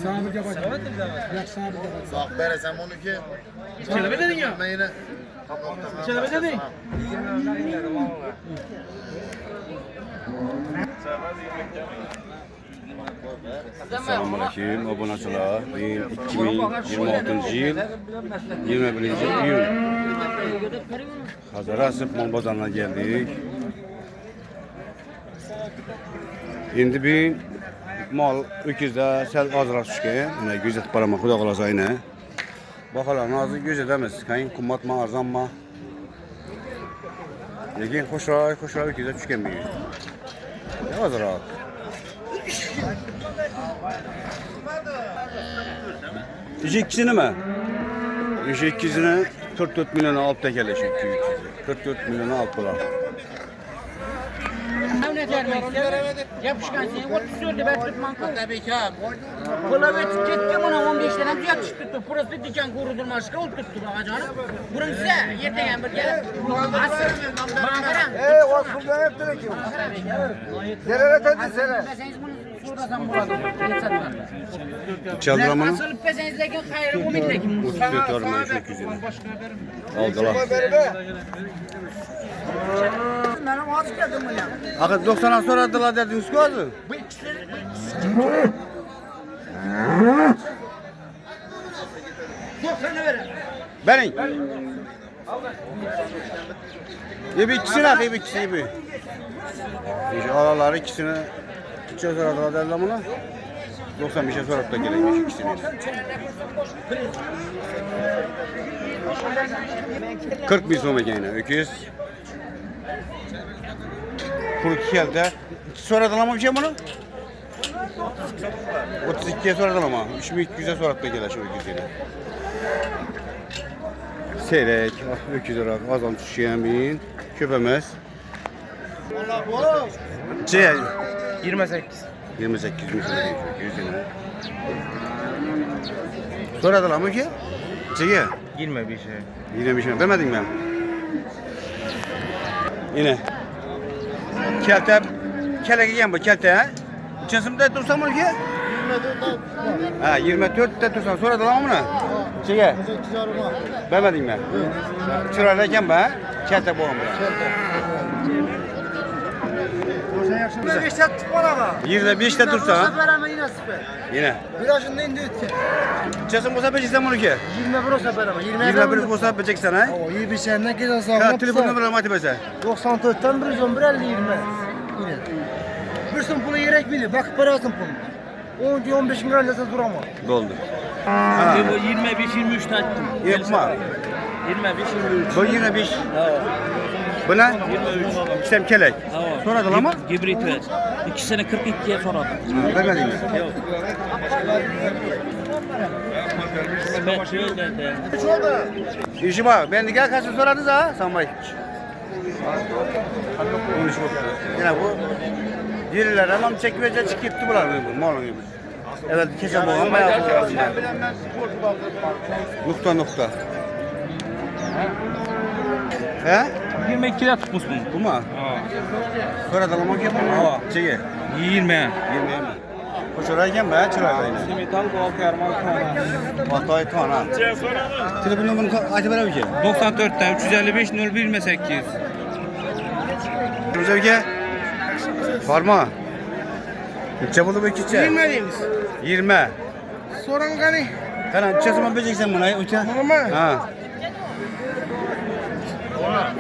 Sabırga bak. Yak sabırga bak. Bak veresem 12. İçeri dedin ya. Ben yine. İçeri dedin. Selamünaleyküm obunachilar. Bugün 2026 yıl 21 iyun. Hazır asıp mal bozanına geldik. Endi bir mal öküzde sel azrak düşken. Yine gözet parama xudo qalasa yine. Bakalım nazı gözetemiz. Kayın kummatma arzanma. Lekin xo'shroq öküzde düşken bir. Azrak. İkisini mi? İkisini 44 milyona alıp da geleşik. 44 milyona alıp bular. Yapışkan seni 34'de ben tutmam. Tabii ki abi. Kulavet gitti bana 15 tane yapış tuttu. Burası diken kurudurmaşka ol tuttu ağacını. Burası size yeteyen bir gelip. Asır. Bana Osman'dan hep direkt yok. Zerere tadı sene. Çaldılar mı? Asıl pesenizlekin hayırlı umidlekin. 34 armağan şu öküzünü. Aldılar. Benim az geldim buna. Akı 90'dan sonra aldılar dediniz ki azı. Bu ikisi. Yok sen de verin. Benim. Bir ikisini at, bir ikisini bir. İşte alaları ikisini sonra aldılar dediler bunu. 95'e sonra da geleymiş ikisini. 40 bin sonra gene öküz. Kuruk geldi. Sonradan ama bir şey bunu? 32'ye sonradan ama. 3200'e sonra da gelir şu öküz yine. Seyrek, öküz olarak azam düşüyen bir köpemez. C 28. 28 bin sonra değil öküz yine. Sonradan ama ki? Çeki? 25. Yine bir şey vermedin ben. Yine. Kelte, kelege yem bu kelte ha. Çesimde dursam mı ki? 24'te dursam sonra da lan bunu. Çeke. Vermedin ben. Çırayla be. Kelte bu ama. 25'te tut bana bak. 25'te dursa ha. Sefer ama yine süper. Yine. Bir yaşında indi ötke. Çesim olsa beceksen bunu ki. 21 o sefer ama. 21 olsa beceksen ha. O iyi bir şeyden gelen Ya sağlam. telefon numaramı atı bese. 94'ten 111 50 20. Yine. Bir sın pulu gerek bilir. Bak parasın pulu. 10-15 milyon lirası duramaz. Doldu. 25-23 taktım. Yapma. 25-23. Bu 25. Bu ne? 23. İşte kelek. Sonra da ama. Gibrit ver. 2 sene 42'ye soradım. Vermedin mi? Yok. Ben öyle. İşi bak. Ben de gel kaçın soradınız ha Sambay. Yine bu. Diriler ama çekmece çıkıp durular bu malın gibi. Evet kese bu ama yapacağız. Nokta. He? 22'de tutmuş bunu. Bu mu? Sonra da lamak yapalım. Çeki. 20. 20 mi? Bu çorayken be çorayda yine. Simital bu 6 yarım 6 tane. Vatay tane. Telefon numaranı açı verebilir ki. 94'ten 355 01 28. Güzelge. Farma. Çabulu bir kiçe. 20 deyiz. 20. Soran gani. Kana çesime beceksen bunu uça. Mama. Ha.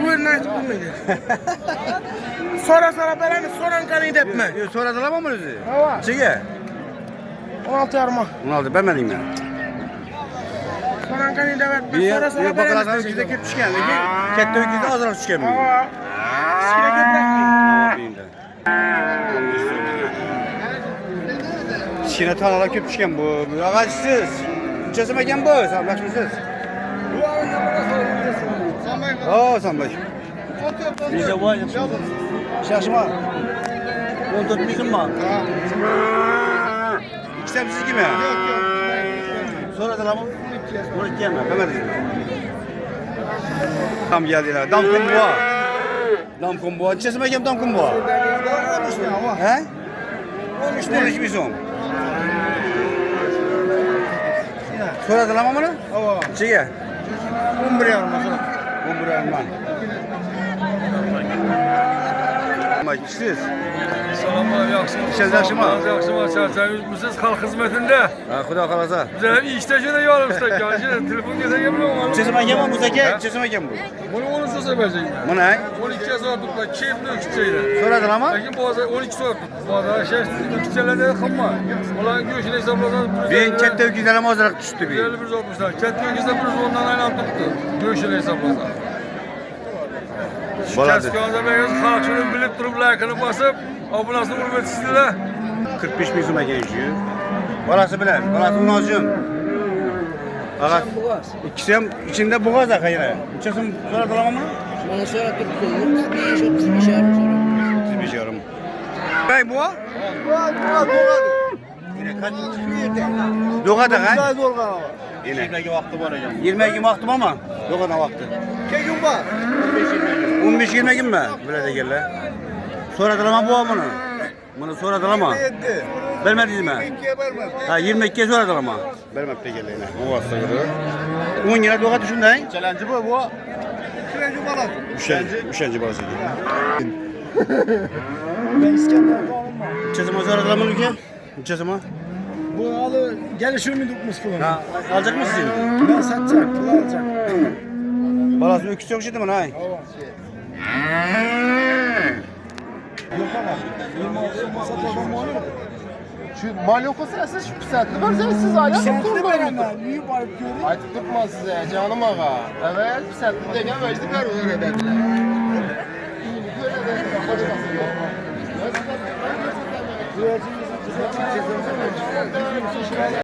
Bu ne tutmuyor. Sonra ben soran gani depme. Sonra da lamam mı özü? Hava. Çeke. 16 yarıma. Bunu aldı vermedin mi? Soran gani de Bir sonra bakalım öküzde kep düşken. Kette öküzde azar düşken mi? Hava. Skine köpek. Şine tanalar köp düşken bu. Ağaçsız. Çesime gen bu. Sen bakmışsız. Oo Sambay. Bize var ya. Şaşma. 14 bizim var. İkisi siz gibi. Sonra da lamam. Bunu yeme. Vermedin. Tam geldiler. Dam kumbuğa. Dam kumbuğa. Çesime gem dam kumbuğa. He? 13 bir son. So'radilar mı bunu? Evet. Nechaga? 11 yarım mesela. 11 yarım man. Siz? Selamlar, yaxşımı. İşiniz yaxşımı? Yaxşımı, çarşamızmisiz xalq xizmetinde. Ha, Xudo xolasa. Bizler işte şöyle yarımızda geldi. Telefon getirgen mi oğlum? Neçesi ekan bu Musa? Neçesi ekan bu? Bunu 10 so'sa verecek. Bu ne? 12 saat tutla, keyifli ökütçeyle. So'radilar mı? Lakin bazı 12 saat tuttu. Bazı şey ökütçelerde kımma. Ulan göğüşüne hesaplasan. Ben katta öküzlerim ozroq tushdi bu. 51 olmuşlar. Katta öküzde bir ondan aynen tuttu. Göğüşüne hesaplasan. Bo'ladi. Keskanza beyaz xalq şunu bilip durup like'ını basıp abonasını vurup etsinler. 45 ming so'm ekan shu. Bolasi bilan, bolasi Munozjon. Faqat ikkisi ham ichida bo'g'oz aka yana. Nechasini so'radilar mı? Bana sonra tuttu. 35 yarım sonra. 35 yarım. Bey bu? Doğada ha? Güzel zorgan ama. Yine. 20 vakti var hocam. 20 gün vaktim ama doğada vakti. İki gün var. 15-20 gün mü? Böyle de gel. Soradılar mı bu bunu? Bunu soradılar mı? 7. Vermediniz mi? 2'ye vermez. Ha 22'ye soradılar mı? Vermep de gel yine. Bu vasıta göre. 10 lira doğada düşündün. Challenge bu. Üçüncü balat. Üşenci balası gibi. Ben İskender'de alınma. Çesime soradılar mı ülke? Çesime? Bu alı gelişir mi tutmuş bunu? Ha, alacak mısın? Ben satacak, kula alacak. Balası öküsü yok şimdi mi? Hay. Yok ama. 26 masa adam mı olur? Şu mal yok olsa siz şu pisatlı verseniz siz hala tutturmayın. Pisatlı büyük var görün. Ay tutturmaz size canım ağa. Evet pisatlı degen verdiler öyle dediler. Böyle dediler.